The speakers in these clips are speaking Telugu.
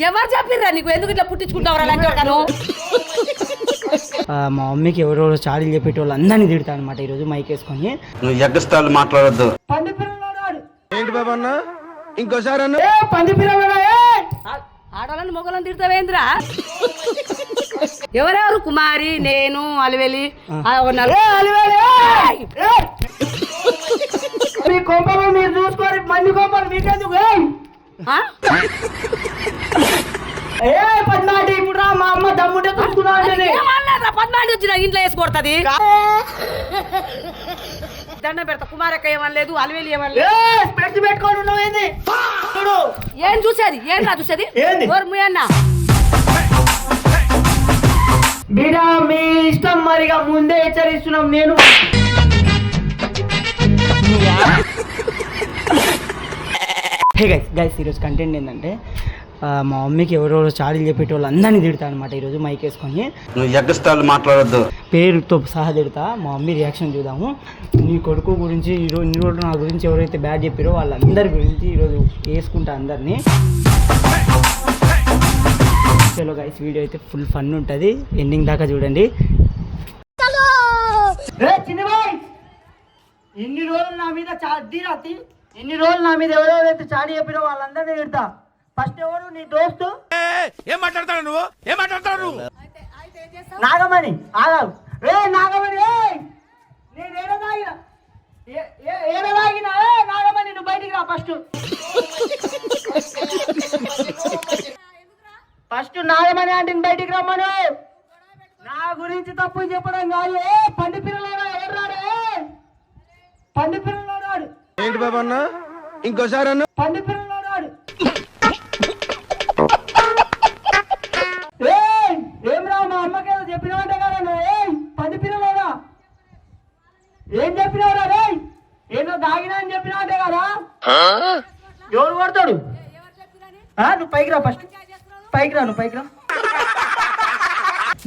ఎవరు చెప్పిర్రా నీకు ఎందుకు ఇట్లా పుట్టించుకుంటావురా లంచోడకను? మా మమ్మీకి ఎవరో చాడీలు చెప్పేటి వాళ్ళు అందరినీ తిడతా అనమాట ఈరోజు మైక్ వేసుకొని. నువ్వు ఎగ్గస్తాలు మాట్లాడొద్దు. ఏంటి బాబా అన్న ఇంకోసారి అన్న ఆడవాళ్ళని మొగలను తిడతావేంద్రా? ఎవరెవరు? కుమారి, నేను, అలివేలి. మీ కోపంలో మీరు చూసుకోరు, మంది కోపాలు మీకెందుకు? పద్నాటి ఇప్పుడు రా, మా అమ్మ దమ్ముంటే చూసుకున్నా. పద్నాటి వచ్చిన ఇంట్లో వేసి కొడుతుంది. దండం పెడతా. కుమారక్క ఏమనలేదు, అలివేలి ఏమనలేదు. పెట్టుకోండి ఉన్నావేంది? ఏం చూసేది? ఏం రా చూసేది? అన్న బిడా మీ ఇష్టం మరిగా ముందే హెచ్చరిస్తున్నాం. నేను హే గైస్ ఈరోజు కంటెంట్ ఏంటంటే మా మమ్మీకి ఎవరెవరో చాడీలు చెప్పేటి వాళ్ళు అందరినీ తిడతా అనమాట ఈరోజు మైక్ వేసుకొని. నువ్వు ఎగ్గస్తాలు మాట్లాడొద్దు. పేరుతో సహా తిడతా. మా మమ్మీ రియాక్షన్ చూద్దాము. నీ కొడుకు గురించి ఈరోజు ఇన్ని రోజులు నా గురించి ఎవరైతే బ్యాడ్ చెప్పారో వాళ్ళందరి గురించి ఈరోజు వేసుకుంటా అందరినీ. చలో గైస్ వీడియో అయితే ఫుల్ ఫన్ ఉంటుంది, ఎండింగ్ దాకా చూడండి. ఎన్ని రోజులు నా మీద ఎన్ని రోజులు నా మీద ఎవరెవరైతే చాడీ చెప్పినో వాళ్ళందరినీ తిడతా. ఫస్ట్ ఎవరు? నీ దోస్తు. ఏం మాట్లాడతాడు నువ్వు? ఏం మాట్లాడతాడు నువ్వు? నాగమణి. ఆగావు. నాగమణి నేను ఏడదాగినా నాగమణి నువ్వు బయటికి రా. ఫస్ట్ నాగమణి అంటే బయటికి రమ్మను. నా గురించి తప్పు చెప్పడం కాదు. పండి పిల్లలు ఎవరు? పండి పిల్లలు. ఏంటి బాబా అన్న ఇంకోసారి అన్న? పండి పిల్లలు. ఏం రా, మా అమ్మకేదో చెప్పినావంటే కదా నువ్వు. పంది పిల్లలోనా ఏం చెప్పినావురా? రే ఏదో దాగినా అని చెప్పినావంటే కదా. ఎవరు కొడతాడు? నువ్వు పైకి రా. ఫస్ట్ పైకి రా. నువ్వు పైకి రా.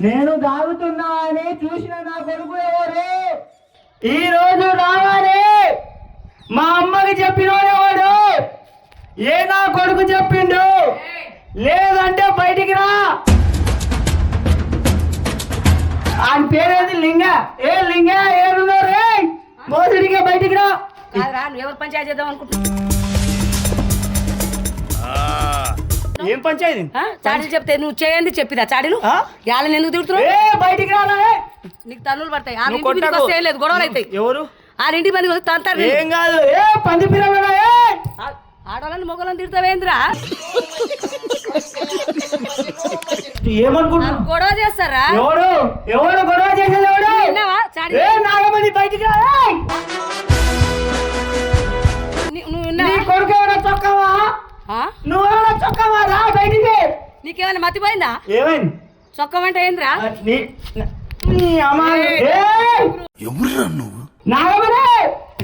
నేను దాగుతున్నా అని చూసిన నా కొడుకు ఎవరు? ఈ రోజు రావాలి. మా అమ్మకి చెప్పినవాడు ఏ నా కొడుకు చెప్పిండు? లేదంటే బయటికి రా. ఆయన పేరేది? లింగ. లింగ ఏడున్నారు? మోసడిగా బయటికి రా. ఎవరు పంచాయతీ చేద్దాం అనుకుంటున్నా? ఏం పంచాయతీ? చాడీలు చెప్తే నువ్వు చేయండి చెప్పిదా చాడీలు? వాళ్ళని ఎందుకు తిడుతున్నావు? బయటికి రా. నీకు తన్నులు పడతాయి. చేయలేదు, గొడవలు అవుతాయి. ఎవరు? వాళ్ళ ఇంటి మంది తంతారు. ఏం కాదు. పంది పిల్లలు. ఆడవాళ్ళని మొగలను తిడతావేంద్రా? ఏమనుకుంటున్నా? గొడవ చేస్తారా? ఎవరు గొడవ చేసేది? నాగమణి బయటికి రా. నీ కొడుకు ఎవరైనా చొక్కవా? నువ్వెవరైనా చొక్కవా? రా బయటికి. నీకేమైనా మతిపోయిందా? ఏమైంది? చొక్కమంటే ఏంద్రా? ఎవరురా నువ్వు? నాగమణి.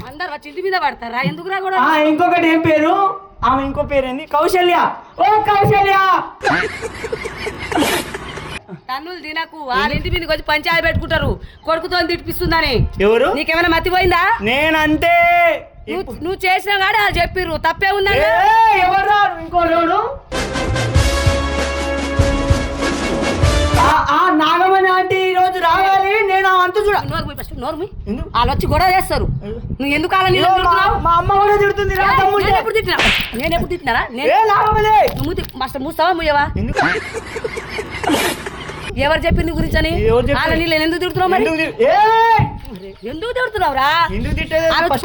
అందరు వచ్చి ఇంటి మీద పడతారా? ఎందుకు రా కూడా? ఇంకొకటి ఏం పేరు? ఆమె ఇంకో పేరేంది? కౌశల్య. కౌశల్య. తన్నులు తినకు. వాళ్ళ ఇంటి మీదకి వచ్చి పంచాయతీ పెట్టుకుంటారు కొడుకుతో తిట్టిపిస్తుందని. ఎవరు? నీకేమైనా మతిపోయిందా? నేనంటే నువ్వు చేసిన కాడ వాళ్ళు చెప్పిర్రు. తప్పే ఉందండి. ఎవరు? ఇంకో రోడు. నాగమణి అంటే ఈ రోజు రావాలి. నేను అంత చూడ. నోర్మి వాళ్ళు వచ్చి గొడవ చేస్తారు. నువ్వు ఎందుకు అలా? మా అమ్మ కూడా తిడుతుంది. నేను ఎప్పుడు తిట్టినారా? మాస్టర్ మూస్తావా ముయ్యవా? ఎవరు చెప్పింది గురించి అని? వాళ్ళ నీళ్ళు ఎందుకు తిడుతున్నావు? మరి ఎందుకు తిడుతున్నావురా?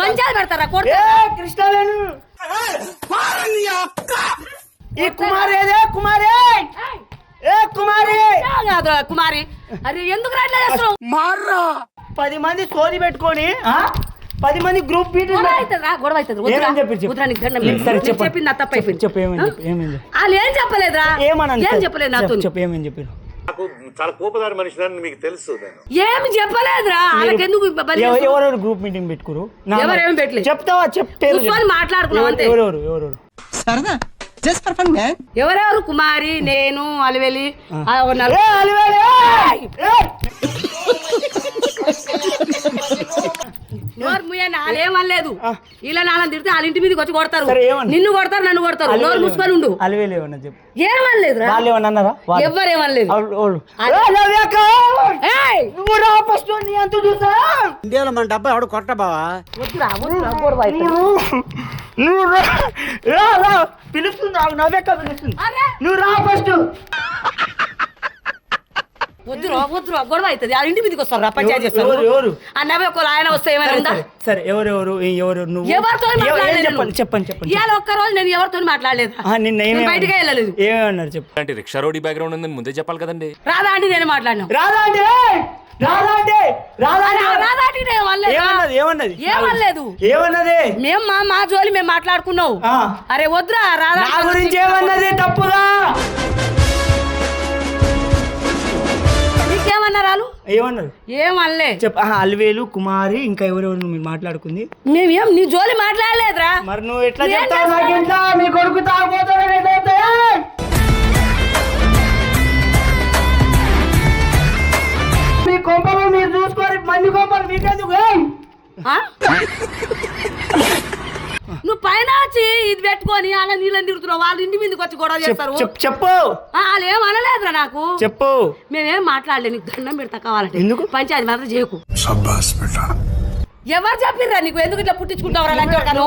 పంచాయతీ పెడతారా? కృష్ణవేణు. ఈ కుమారేదే? కుమారి అరే ఎందుకు రాట్లే చేస్తున్నావు? 10 మంది సోది పెట్టుకొని 10 మంది గ్రూప్ గొడవ అవుతుంది. చెప్పింది నా తప్ప అయిపోయింది. వాళ్ళు ఏం చెప్పలేదురా? ఏం చెప్పలేదు నాతో. ఏమని చెప్పారు? చాలా కోపదారి మనిషి మీకు తెలుసు. ఏమి చెప్పలేదురా. వాళ్ళకి ఎందుకు ఎవరెవరు గ్రూప్ మీటింగ్ పెట్టుకురు? ఎవరేమి పెట్టలేదు. చెప్తావా? మాట్లాడుకున్నావు అంతే. ఎవరెవరు? సరదా జస్ట్ ఫర్ ఫన్ మ్యాన్. ఎవరెవరు? కుమారి, నేను, అలివేలి. నోరు ముయ్యని వాళ్ళేమనలేదు ఇలా నాన్న తిడితే వాళ్ళ ఇంటి మీదకి వచ్చి కొడతారు సరే, ఏమన్నా? నిన్ను కొడతారు నన్ను కొడతారు నోరు మూసుకొని ఉండు అలివేలేమన్నా చెప్పు. ఏమనలేదు వాళ్ళు ఏమన్నా అన్నారా? ఎవరేమనలేదు నువ్వు రా ఫస్ట్, నీ అంత చూసా. ఇండియాలో మన డబ్బా ఎవడు కొట్ట బావా. నువ్వు రా పిలుస్తుంది, నవ్వేక పిలుస్తుంది. నువ్వు రా ఫస్ట్. వద్దురా గొడవ అవుతుంది ఆ ఇంటి మీదకి వస్తారు పంచాయతీ చేస్తారు ఎవరు? ఆ నవ్వే ఒకళ్ళు ఆయన వస్తే ఏమైనా ఉందా సరే ఎవరెవరు నువ్వు ఎవరితో చెప్పండి ఇవాళ ఒక్క రోజు నేను ఎవరితో మాట్లాడలేదు నిన్న బయటకే వెళ్ళలేదు ఏమన్నారు చెప్పు. అంటే రిక్షా రోడ్ బ్యాక్గ్రౌండ్ ఉందని ముందే చెప్పాలి కదండి. రాదా అంటే నేను మాట్లాడినా రాదా అంటే ఏమన్నది మేము మా జోలి మేము మాట్లాడుకున్నావు అరే వద్దురా రాదా నా గురించి ఏమన్నది తప్పుగా నీకేమన్నారు ఏమన్నారు ఏమనలే చెప్ప అల్వేలు కుమారి ఇంకా ఎవరెవరు మీరు మాట్లాడుకుంది మేమేం నీ జోలి మాట్లాడలేదురా మరి నువ్వు ఎట్లా చెప్తావు నాకు ఎట్లా మీ కొడుకు తాగుపోతాడు మీ కొంపలు మీరు చూసుకోరు మంది కొంపలు మీకెందుకు నువ్వు పైన వచ్చి ఇది పెట్టుకొని అలా నీళ్ళని తిరుగుతున్నావు వాళ్ళ ఇంటి మీదకి వచ్చి గొడవ చేస్తారు చెప్పు వాళ్ళు ఏం అనలేదురా నాకు చెప్పు మేమేం మాట్లాడలేదు నీకు దండం పెడతా కావాలంటే ఎందుకు పంచాయతీ మాత్రం చేయకు ఎవరు చెప్పిర్రా నీకు ఎందుకు ఇట్లా పుట్టించుకుంటావురా లంచోడకను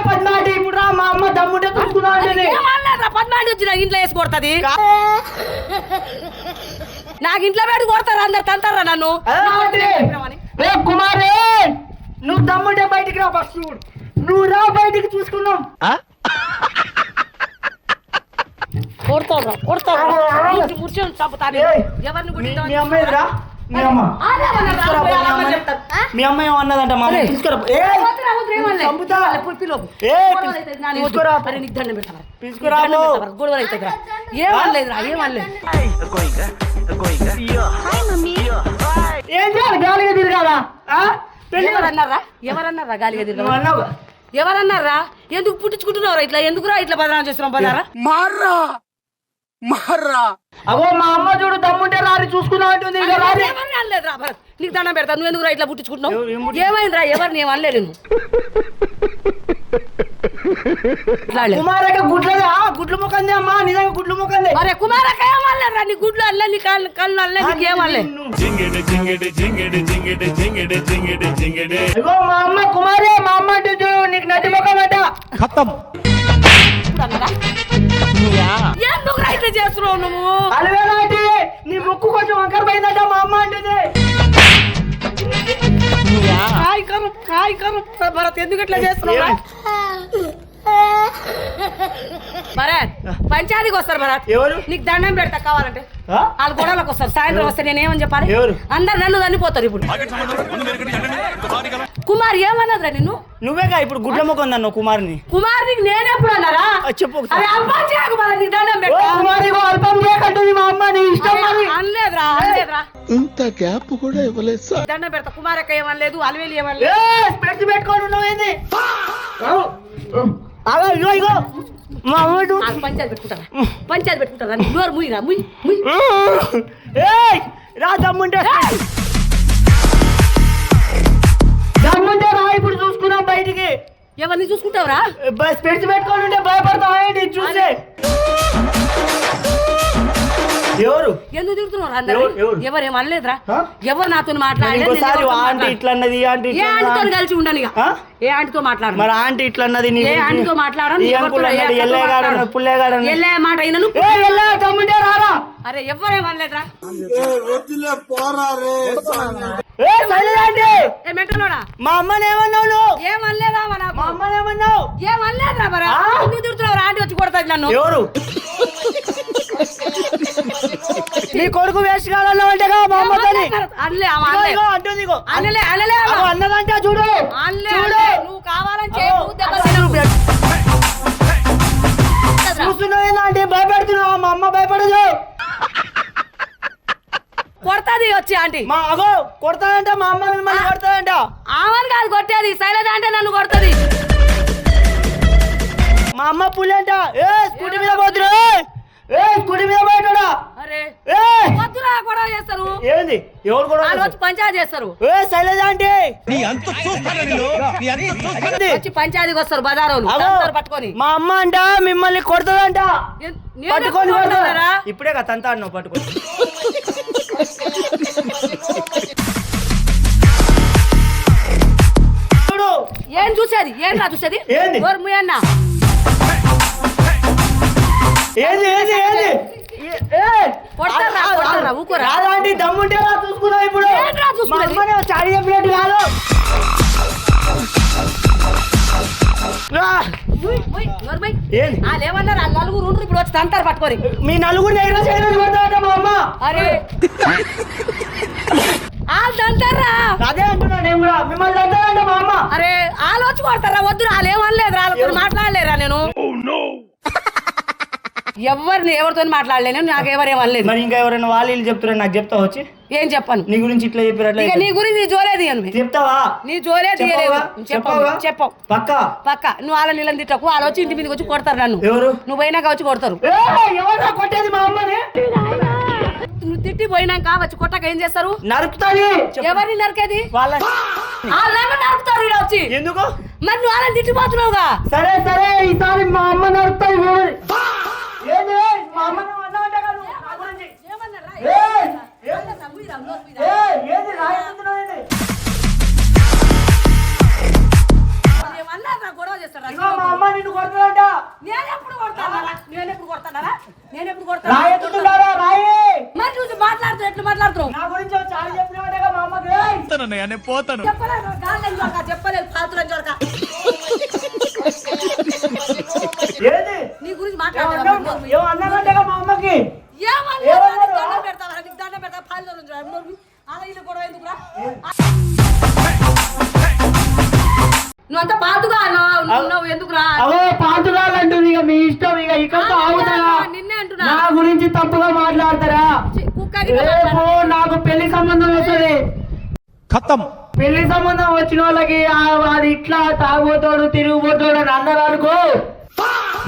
పద్మాటి ఇప్పుడు రా మా అమ్మ దమ్ముంటే పద్మాటి వచ్చి నాకు ఇంట్లో వేసి కొడుతుంది నాకు ఇంట్లో పెట్టి కొడతారా అందరు తంతారా నన్ను కుమారే నువ్వు దమ్ముంటే బయటికి రా ఫస్ట్ నువ్వు రా బయటికి చూసుకున్నాం మీ అమ్మ ఎదురా మీ అమ్మ మీ అమ్మ ఏమన్నదంట మా అమ్మ తీసుకురా ఏమనలేదురా ఏమనలేదు ఏం చేయాలి గాలిగా తిరగాలా ఎవరన్నారా గాలిగా తిరగా ఎవరన్నారా ఎందుకు పుట్టించుకుంటున్నారా ఇట్లా ఎందుకురా ఇట్లా బదనాలు చేస్తున్నాం బదారా మార్రా అగో మా అమ్మ చూడు దమ్ముంటే రారి చూసుకున్నా అంటుంది నీకు దండం పెడతా నువ్వు ఎందుకురా ఇట్లా పుట్టించుకుంటున్నావు ఏమైందిరా ఎవరిని ఏమనలే నేను కుమారక గుడ్లు ముఖంది అమ్మా నిజంగా గుడ్లు ముఖంది అరే కుమారక ఏమనలేదురా నీ గుడ్లు అల్లే నీ కళ్ళు అల్లే నీకు ఏమనలే అగో మా అమ్మ కుమారే మా అమ్మ అంటే చూడు నీకు నటి ముఖం అంట ఖతం ఎందుకు రైట్ చేస్తున్నావు నువ్వు అలవేలాంటి నీ ముక్కు కొంచెం వంకర పోయిందంట మా అమ్మ అంటుంది భరత్ ఎందుకు ఇట్లా చేస్తున్నావు భరత్ పంచాయతీకి వస్తారు భరత్ ఎవరు నీకు దండం పెడతా కావాలంటే వాళ్ళు గొడవలకు వస్తారు సాయంత్రం వస్తే నేను ఏమని చెప్పాలి ఎవరు అందరు నన్ను చనిపోతారు ఇప్పుడు కుమార్ ఏమన్నదిరా నిన్ను నువ్వేగా ఇప్పుడు గుడ్ల ముఖం అన్నావు కుమార్ని కుమార్నికి నేనెప్పుడు అన్నారా చెప్పు అరే అల్పం చేయకు మరి నీకు దండం పెడతా అల్పం చేయకంటుంది మా అమ్మ నీ ఇష్టం అనలేదురా ఇంత గ్యాప్ కూడా ఇవ్వలేదు సార్. దండం పెడతా కుమారక్క ఏమనలేదు అలవేలు ఏమనలేదు పెట్టి పెట్టుకోండి నువ్వేంది ఇగో మా అమ్మ పంచాయతీ పెట్టుకుంటారా నోరు ముయ్యిరా ముయ్ రా దమ్ముంటే దమ్ముంటే రా ఇప్పుడు చూసుకున్నాం బయటికి ఎవరిని చూసుకుంటావురా పెట్టి పెట్టుకోండి ఉంటే భయపడతావు చూసే ఎవరు ఎందుకు తిరుగుతున్నారు అందరూ ఎవరేమనలేదురా ఎవరు నాతో మాట్లాడలేదు ఇట్లా అన్నది ఏ ఆంటీతో కలిసి ఉండను ఏ ఆంటీతో మాట్లాడు మరి ఆంటీ ఇట్లా అన్నది ఏ ఆంటీతో మాట్లాడను ఎల్లే మాట అయినను తమ్ముంటే రారా అరే ఎవరేమనలేదురా మా అమ్మని ఏమన్నావు నువ్వు ఏమనలేదా మా అమ్మని ఏమన్నావు ఏమనలేదురా మరా ఎందుకు తిరుగుతున్నావు ఆంటీ వచ్చి కొడతాది నన్ను ఎవరు నీ కొడుకు వేస్ట్ కావాలంటేగా మా అమ్మతోని అంటుంది అన్నదంటే చూడు నువ్వు కావాలని చూస్తున్నావు అంటే భయపెడుతున్నావు మా అమ్మ భయపడదు కొడతాది వచ్చి ఆంటీ మా అగో కొడతాదంట మా అమ్మ మిమ్మల్ని కొడతాదంట ఆమెను కాదు కొట్టేది శైలజ అంటే నన్ను కొడతది మా అమ్మ పులి అంట స్కూటీ మీద పోతున్నా స్కూటీ మీద పోయాడా అరే ఏయ్! వద్దురా గొడవ చేస్తారు ఏంది ఎవరు కూడా వాళ్ళు వచ్చి పంచాయతీ చేస్తారు శైలజ అంటే వచ్చి పంచాయతీకి వస్తారు బజారోళ్ళు పట్టుకొని మా అమ్మ అంట మిమ్మల్ని కొడుతుందంట నేను పట్టుకొని ఎప్పుడు కొడతా. కొడతారా? ఇప్పుడే కదా తంతా అన్నావు పట్టుకొని చూడు ఏం చూసేది ఏం రా చూసేది ఏంది? ఎవరు మీ అన్న ఏంది ఏంది ఏంది కొడతారా ఊకోరా రాదండి దమ్ముంటే రా చూసుకున్నావు ఇప్పుడు ఏంట్రా మా చూసుకునేది? అమ్మనే చాడీ చెప్పినట్టు కాదు రా. ఏంది? వాళ్ళు ఏమన్నారు వాళ్ళు నలుగురు ఉండ్రు, ఇప్పుడు వచ్చి తంటారు పట్టుకొని మీ నలుగురు దగ్గర చేయడం కొడతాట మా అమ్మ అరే వాళ్ళు తంటారా అదే అంటున్నా నేను కూడా మిమ్మల్ని తంటాడంట మా అమ్మ అరే వాళ్ళు వచ్చి కొడతారా వద్దు వాళ్ళు ఏమనలేదు వాళ్ళతో మాట్లాడలేరా నేను ఎవరితో మాట్లాడలేను నాకు ఎవరేమనలేదు మరి ఇంకా ఎవరైనా వాళ్ళు వీళ్ళు చెప్తారా నాకు చెప్తావా వచ్చి ఏం చెప్పను నీ గురించి ఇట్లా చెప్పారు ఇక నీ గురించి నీ జోలే తీయను చెప్తావా నీ జోలే తీయలేదు చెప్పవా? చెప్పవు పక్క పక్క నువ్వు వాళ్ళ నీళ్ళని తిట్టకు వాళ్ళు వచ్చి ఇంటి మీదకి వచ్చి కొడతారు నన్ను ఎవరు నువ్వు పోయినాక వచ్చి కొడతారు ఎవరు కొట్టేది మా అమ్మని నువ్వు తిట్టి పోయినాక వచ్చి కొట్టక ఏం చేస్తారు నరుకుతాది ఎవరిని నరికేది వాళ్ళ వాళ్ళేమో నరుకుతారు ఈడ వచ్చి ఎందుకు మరి నువ్వు వాళ్ళని తిట్టిపోతున్నావుగా సరే సరే ఈసారి మా అమ్మ నరుకుతాది ఏంది మా అమ్మ నువ్వు అన్నావంట కాదు నా గురించి. ఏయ్! ఏయ్! ఏంది రాయకుంటున్నావు ఏంది? గొడవ చేస్తారా ఇదిగో మా అమ్మ నిన్ను కొడుతుందంట నేనెప్పుడు కొడతాను రాయెత్తుతున్నారా రాయే మరి చూసి మాట్లాడుతూ ఎట్లా మాట్లాడుతున్నావు నా గురించి చాలా చెప్పినవాటగా మా అమ్మకి చెప్పలేదు పాత్ర చోరక ఏంది నీ గురించి ఏమో అన్నారంటగా మా అమ్మకి నువ్వంతా పాతుగా నువ్వు ఎందుకురా అవో పాతురాలంటుంది ఇక మీ ఇష్టం ఇక ఇక్కడ ఆగుతారా నిన్నే అంటున్నా నా గురించి తప్పుగా మాట్లాడతారా కుక్కకి రేపు నాకు పెళ్లి సంబంధం వస్తుంది ఖతం పెళ్లి సంబంధం వచ్చిన వాళ్ళకి అది ఇట్లా తాగుపోతాడు తిరిగిపోతాడు అని అన్నారు అనుకో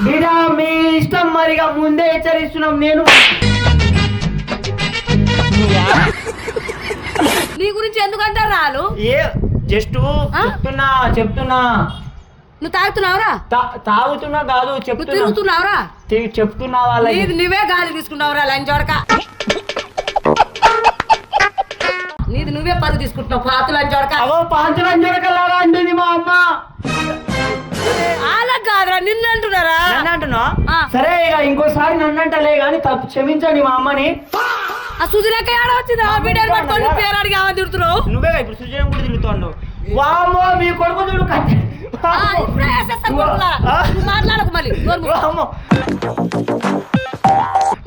బిడ్డ మీ ఇష్టం మరిగా ముందే హెచ్చరిస్తున్నాం నేను నీ గురించి ఎందుకు అంటారు రాలు ఏ జస్ట్ చెప్తున్నా నువ్వు తాగుతున్నావురా తాగుతున్నా కాదు నువ్వు తిరుగుతున్నావురా చెప్తున్నా వాళ్ళకి నువ్వే గాలి తీసుకున్నావురా లంచోడక నీది నువ్వే పరుగు తీసుకుంటున్నావు పాత లంచోడక అవో పాత లంచోడకలాగా అంటుంది మా అమ్మ వాళ్ళకి కాదురా నిన్ను అంటున్నారా నన్ను అంటున్నా ఆ. సరే ఇక ఇంకోసారి నన్ను అంటలే కానీ తప్పు క్షమించండి మా అమ్మని ఆ సుజనక్క ఏడ వచ్చింది ఆ వీడియోలు పట్టుకొని పేరు అడిగి ఆమె తిడుతున్నావు నువ్వే ఇప్పుడు సుజనం కూడా తిరుగుతావు వామ్మో మీ కొడుకు చూడు కత్తి. ఇప్పుడే వేసేస్తాను కొడుకులారా. నువ్వు మాట్లాడకు మళ్ళీ నోరు మూసుకో. వామ్మో.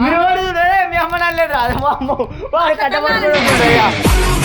మీరు వాడు మీ అమ్మ నల్లేదు రాదు వామ్మో వాడు కట్టబడుతుంది